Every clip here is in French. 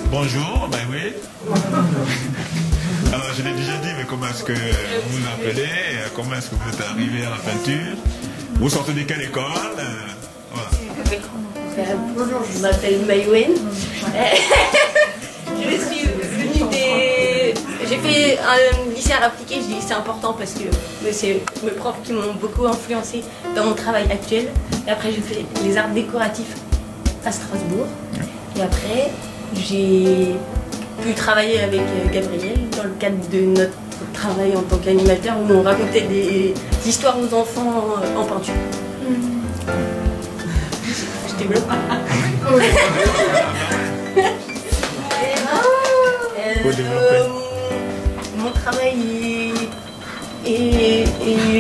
Bonjour, ben oui. Alors je l'ai déjà dit, mais comment est-ce que vous vous appelez? Comment est-ce que vous êtes arrivé à la peinture? Vous sortez de quelle école? Voilà. Bonjour, je m'appelle Maïwen. Je suis venue des... J'ai fait un lycée à appliqué, je dis c'est important parce que c'est mes profs qui m'ont beaucoup influencé dans mon travail actuel. Et après j'ai fait les arts décoratifs à Strasbourg. Et après j'ai pu travailler avec Gabriel dans le cadre de notre travail en tant qu'animateur où on racontait des histoires aux enfants en peinture. Je développe. Mon travail et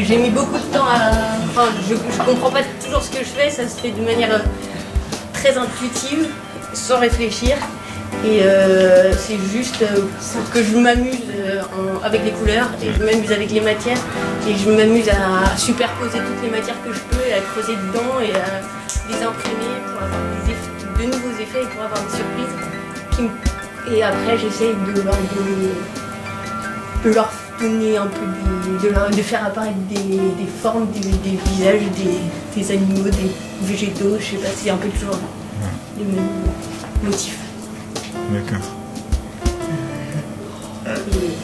j'ai mis beaucoup de temps à... Enfin, je comprends pas toujours ce que je fais, ça se fait de manière très intuitive, sans réfléchir. Et c'est juste pour que je m'amuse avec les couleurs et je m'amuse avec les matières et je m'amuse à superposer toutes les matières que je peux et à creuser dedans et à les imprimer pour avoir de nouveaux effets et pour avoir des surprises. Et après j'essaye de leur donner un peu de faire apparaître des formes, des visages, des animaux, des végétaux, je sais pas, c'est un peu toujours les mêmes motifs. D'accord.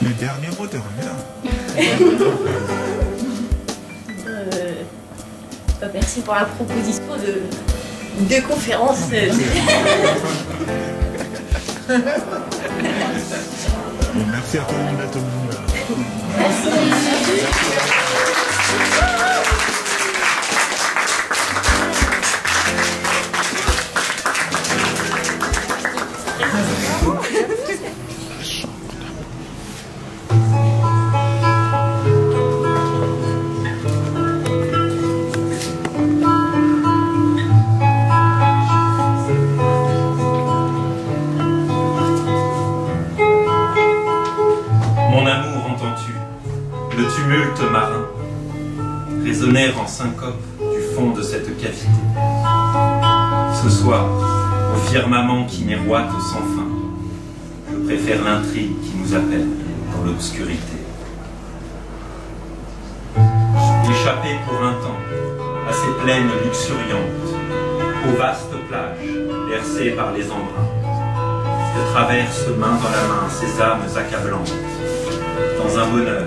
Le dernier mot te revient. Merci pour la proposition de conférence. Merci à tout le monde d'être venu là. Merci. Le tumulte marin résonnait en syncope du fond de cette cavité. Ce soir, au firmament qui miroite sans fin, je préfère l'intrigue qui nous appelle dans l'obscurité. Échappé pour un temps à ces plaines luxuriantes, aux vastes plages bercées par les embruns, je traverse main dans la main ces âmes accablantes, dans un bonheur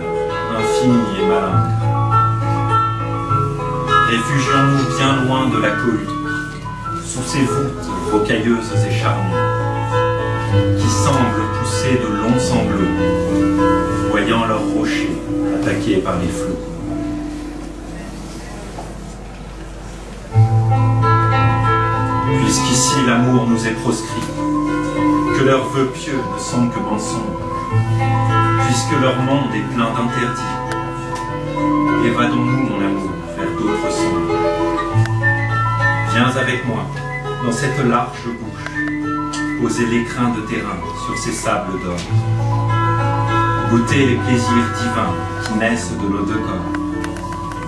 infini et malingre. Réfugions-nous bien loin de la cohue, sous ces voûtes rocailleuses et charnues, qui semblent pousser de longs sanglots, voyant leurs rochers attaqués par les flots. Puisqu'ici l'amour nous est proscrit, que leurs vœux pieux ne sont que mensonges, puisque leur monde est plein d'interdits, évadons-nous, mon amour, vers d'autres songes. Viens avec moi, dans cette large bouche, poser l'écrin de terrain sur ces sables d'or, goûter les plaisirs divins qui naissent de nos deux corps,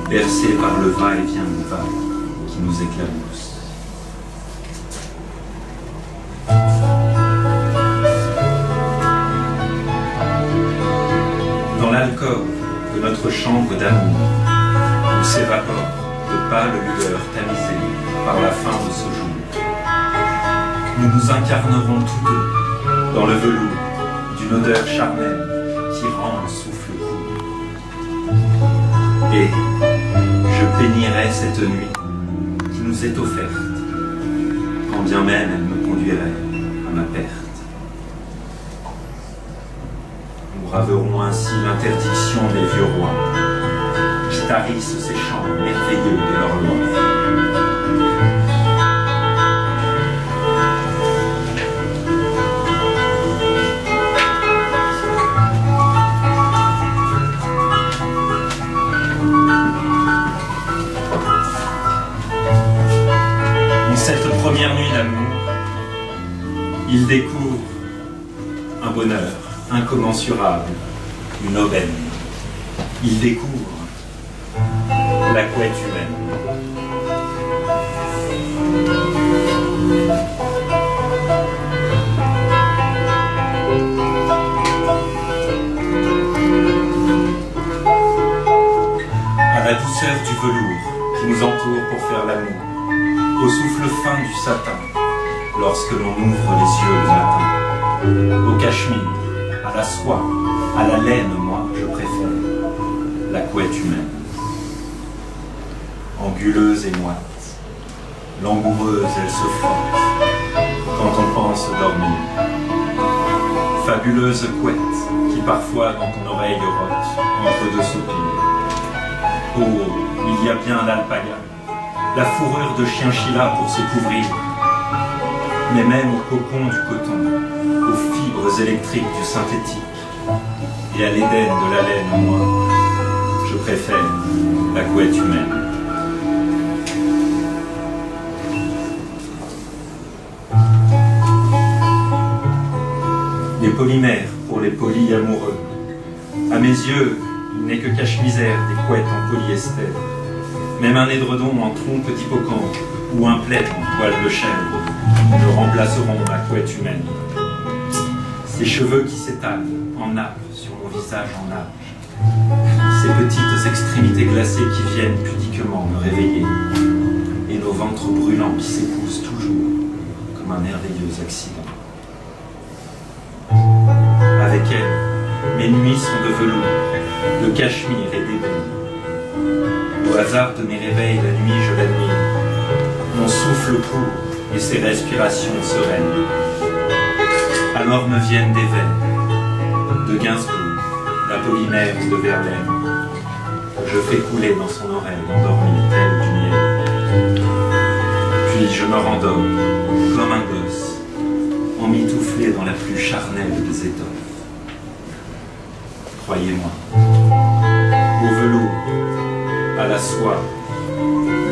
bercés par le va-et-vient du vague qui nous éclabousse. L'alcôve de notre chambre d'amour, où s'évapore de pâles lueurs tamisées par la fin de ce jour. Nous nous incarnerons tous deux dans le velours d'une odeur charnelle qui rend le souffle court. Et je bénirai cette nuit qui nous est offerte, quand bien même elle me conduirait à ma perte. Braveront ainsi l'interdiction des vieux rois, qui tarissent ces chants merveilleux de leur loi. En cette première nuit d'amour, il découvre un bonheur incommensurable, une aubaine. Il découvre la couette humaine. À la douceur du velours qui nous entoure pour faire l'amour, au souffle fin du satin, lorsque l'on ouvre les yeux le matin, au cachemire, à la soie, à la laine, moi, je préfère la couette humaine. Anguleuse et moite, langoureuse, elle se frotte quand on pense dormir. Fabuleuse couette qui parfois dans ton oreille rote entre deux soupirs. Oh, il y a bien l'alpaga, la fourrure de chinchilla pour se couvrir, mais même au cocon du coton, aux fibres électriques du synthétique, et à l'Éden de la laine, moi, je préfère la couette humaine. Les polymères pour les polis amoureux. À mes yeux, il n'est que cache-misère des couettes en polyester. Même un édredon en trompe d'hippocampe ou un plaid en poil de chèvre ne remplaceront la couette humaine. Ces cheveux qui s'étalent en nappe sur mon visage en nage. Ces petites extrémités glacées qui viennent pudiquement me réveiller. Et nos ventres brûlants qui s'épousent toujours comme un merveilleux accident. Avec elle, mes nuits sont de velours, de cachemire et d'ébène. Au hasard de mes réveils, la nuit je l'admire, mon souffle court et ses respirations sereines. Alors me viennent des vers, de Gainsbourg, d'Apollinaire ou de Verlaine, que je fais couler dans son oreille, endormie telle du miel. Puis je me rendors, comme un gosse, emmitouflé dans la plus charnelle des étoffes. Croyez-moi, au velours, à la soie,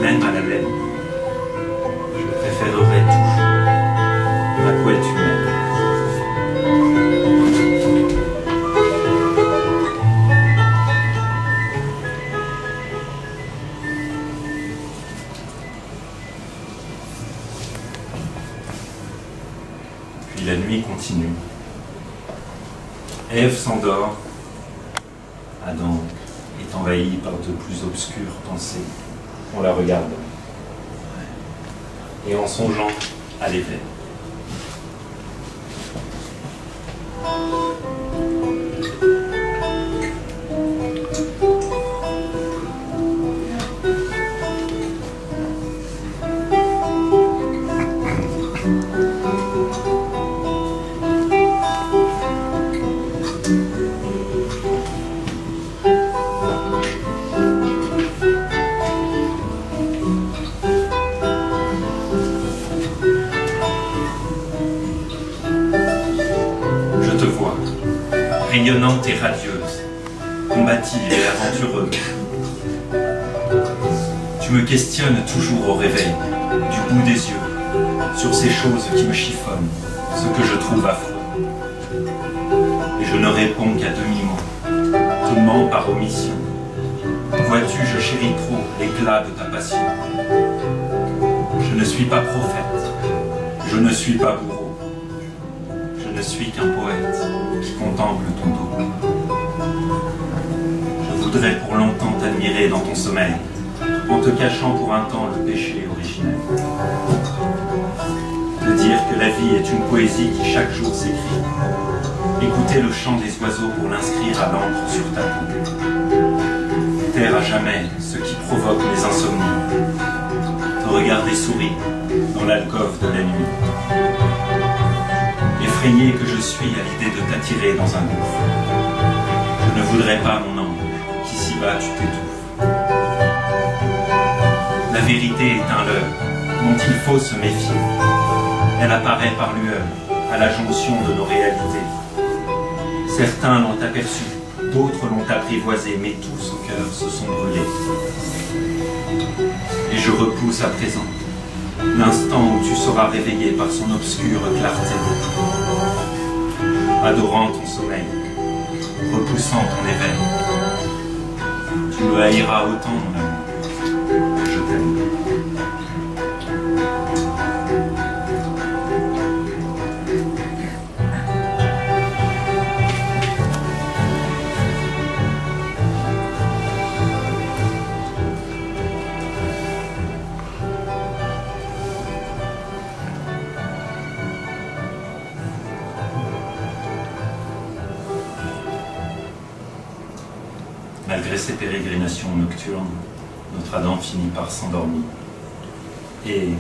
même à la laine, je préférerais toujours la couette humaine. Puis la nuit continue. Ève s'endort. Adam est envahi par de plus obscures pensées. On la regarde. Et en songeant à l'éveil. Rayonnante et radieuse, combative et aventureuse. Tu me questionnes toujours au réveil, du bout des yeux, sur ces choses qui me chiffonnent, ce que je trouve affreux. Et je ne réponds qu'à demi-mot, te mens par omission. Vois-tu, je chéris trop l'éclat de ta passion. Je ne suis pas prophète, je ne suis pas bourreau. Je ne suis qu'un poète qui contemple ton dos. Je voudrais pour longtemps t'admirer dans ton sommeil, en te cachant pour un temps le péché originel. De dire que la vie est une poésie qui chaque jour s'écrit. Écouter le chant des oiseaux pour l'inscrire à l'encre sur ta peau. Taire à jamais ce qui provoque mes insomnies. Te regarder sourire dans l'alcôve de la nuit. Effrayé que je suis à l'idée de t'attirer dans un gouffre. Je ne voudrais pas, mon ange, qu'ici-bas tu t'étouffes. La vérité est un leurre dont il faut se méfier. Elle apparaît par lueur à la jonction de nos réalités. Certains l'ont aperçu, d'autres l'ont apprivoisé, mais tous au cœur se sont brûlés. Et je repousse à présent l'instant où tu seras réveillé par son obscure clarté, adorant ton sommeil, repoussant ton éveil. Tu me haïras autant, mon amour. Je t'aime. Malgré ces pérégrinations nocturnes, notre Adam finit par s'endormir. Et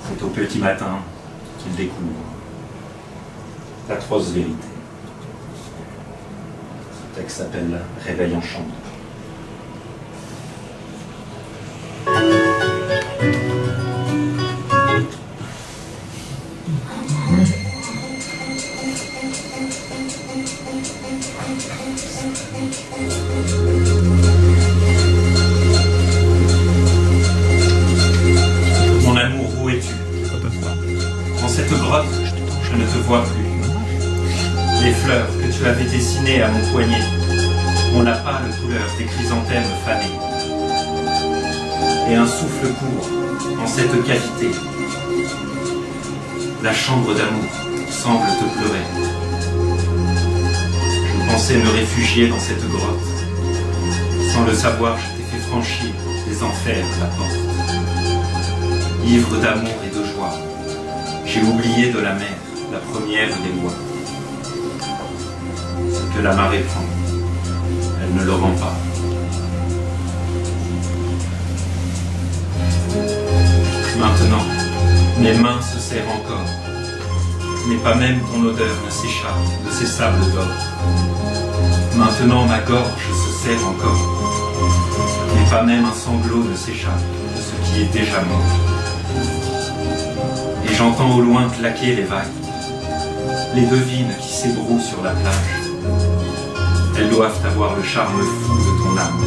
c'est au petit matin qu'il découvre l'atroce vérité. Ce texte s'appelle « Réveil en chambre ». Mon amour, où es-tu? Dans cette grotte, je ne te vois plus. Les fleurs que tu avais dessinées à mon poignet ont la pâle couleur des chrysanthèmes fanés. Et un souffle court en cette cavité. La chambre d'amour semble te pleurer. Je pensais me réfugier dans cette grotte. Sans le savoir, je t'ai fait franchir les enfers de la porte. Ivre d'amour et de joie, j'ai oublié de la mer, la première des lois. Ce que la marée prend, elle ne le rend pas. Maintenant, mes mains se serrent encore, mais pas même ton odeur ne s'échappe de ces sables d'or. Maintenant, ma gorge se serre encore, mais pas même un sanglot ne s'échappe de ce qui est déjà mort. Et j'entends au loin claquer les vagues, les devines qui s'ébrouent sur la plage. Elles doivent avoir le charme fou de ton âme,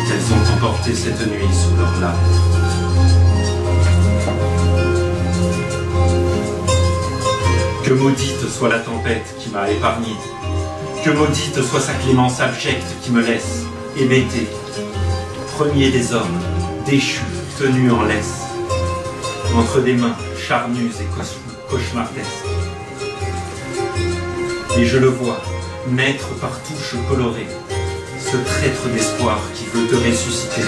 qu'elles ont emporté cette nuit sous leurs lattes. Que maudite soit la tempête qui m'a épargné, que maudite soit sa clémence abjecte qui me laisse hébété, premier des hommes, déchu, tenu en laisse, entre des mains charnues et cauchemardesques. Et je le vois, naître par touches colorées, ce traître d'espoir qui veut te ressusciter.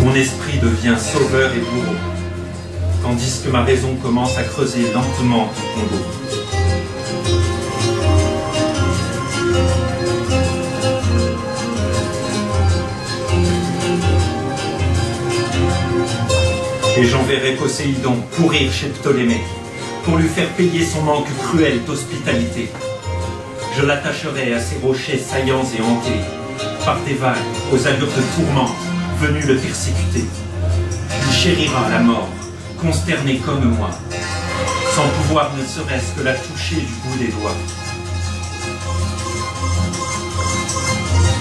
Mon esprit devient sauveur et bourreau, tandis que ma raison commence à creuser lentement ton tombeau. Et j'enverrai Poséidon pourrir chez Ptolémée, pour lui faire payer son manque cruel d'hospitalité. Je l'attacherai à ces rochers saillants et hantés, par des vagues aux allures de tourmente, venues le persécuter. Il chérira la mort, consterné comme moi, sans pouvoir ne serait-ce que la toucher du bout des doigts.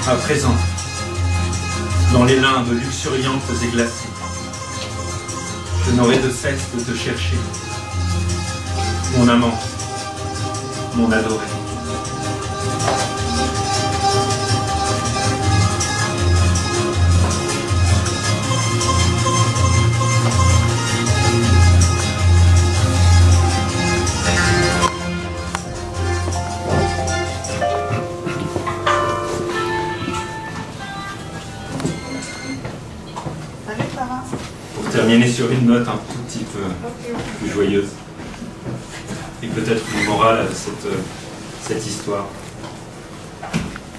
À présent, dans les limbes luxuriantes et glacées, je n'aurai de cesse de te chercher, mon amant, mon adoré. Pour terminer sur une note un tout petit peu plus joyeuse, et peut-être une morale à cette histoire,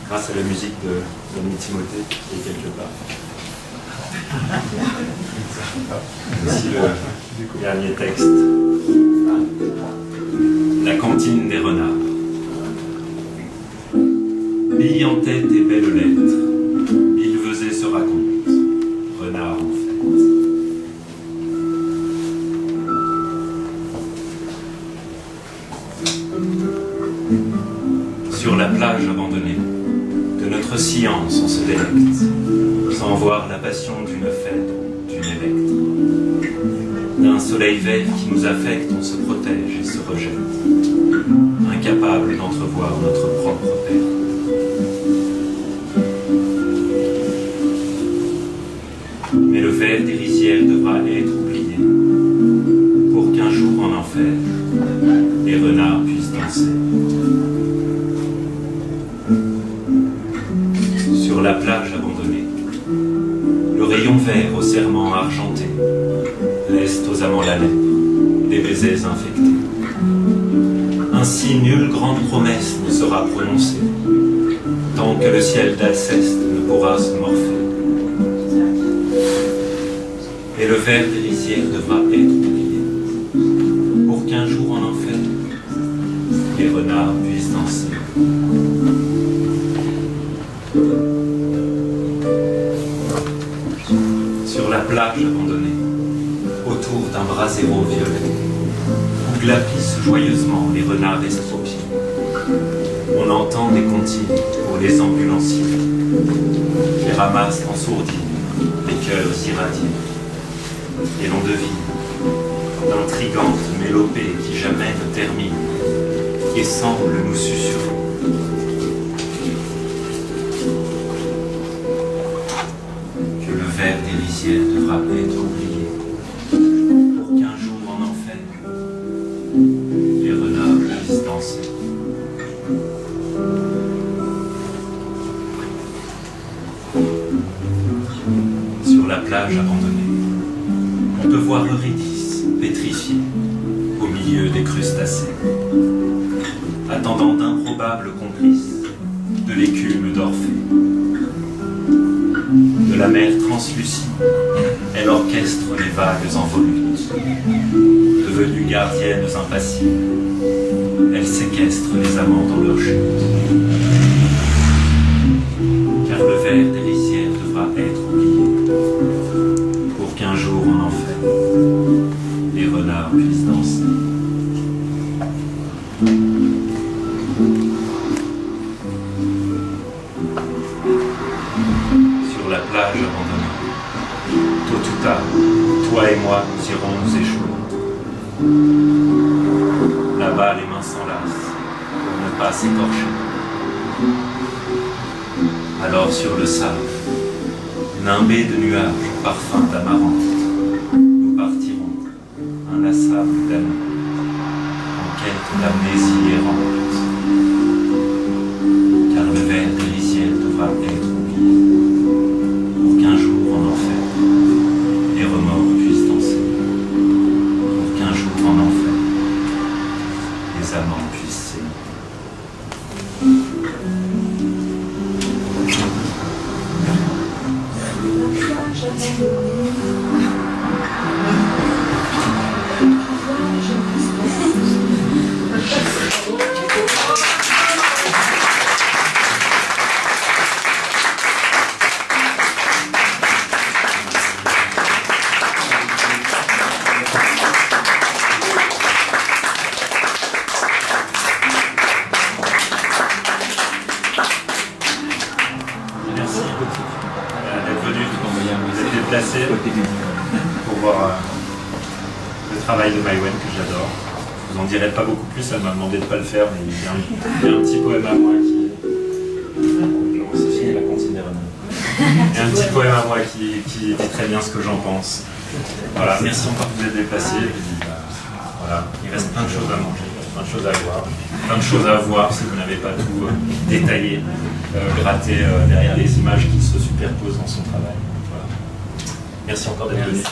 grâce à la musique de l'ami Timothée qui est quelque part. Voici le dernier texte. La cantine des renards. Bille en tête et belle lettre, Billevesée se raconte, renard en fait. Sur la plage abandonnée, de notre science on se délecte, sans voir la passion d'une phèdre, d'une électre. D'un soleil vert qui nous affecte, on se protège et se rejette, incapable d'entrevoir notre propre perte. les aies infectées. Ainsi, nulle grande promesse ne sera prononcée, tant que le ciel d'Alceste ne pourra se morfler. Et le ver des rizières devra être oublié, pour qu'un jour en enfer, les renards puissent danser. Sur la plage abandonnée, autour d'un brasero violet, où glapissent joyeusement les renards estropiés, on entend des comptines pour les ambulanciers, qui ramassent en sourdine les cœurs irradiés. Et l'on devine d'intrigantes mélopées qui jamais ne terminent et semblent nous susurrer. Que le ver des rizières devra être oublié, pour qu'un jour en enfer, les renards puissent danser. Sur la plage abandonnée, on peut voir Eurydice pétrifiée au milieu des crustacés, attendant d'improbables complices de l'écume d'Orphée. De la mer translucide, elle orchestre les vagues en volutes. Devenues gardiennes impassibles, elle séquestre les amants dans leur chute. Car le ver des rizières devra être oublié, pour qu'un jour en enfer, les renards puissent danser. Sur la plage abandonnée, tôt ou tard, toi et moi, nous irons nous échouer. Là-bas, les mains s'enlacent pour ne pas s'écorcher. Alors sur le sable, nimbé de nuages au parfum d'amarante, nous partirons, inlassables d'amour, en quête d'amnésie errante. Car le ver des rizières devra être oublié, pour qu'un jour en enfer, les remords puissent danser, pour qu'un jour en enfer, les amants puissent s'aimer. Pour voir le travail de Maïwenn que j'adore. Je vous en dirai pas beaucoup plus, elle m'a demandé de ne pas le faire, mais il y a un petit poème à moi qui... C'est fini la cantine des renards. Il y a un petit poème à moi qui dit très bien ce que j'en pense. Voilà, merci encore que vous êtes déplacés. Voilà, il reste plein de choses à manger, plein de choses à voir, plein de choses à voir si vous n'avez pas tout détaillé, gratté derrière les images qui se superposent dans son travail. Merci encore d'être venu.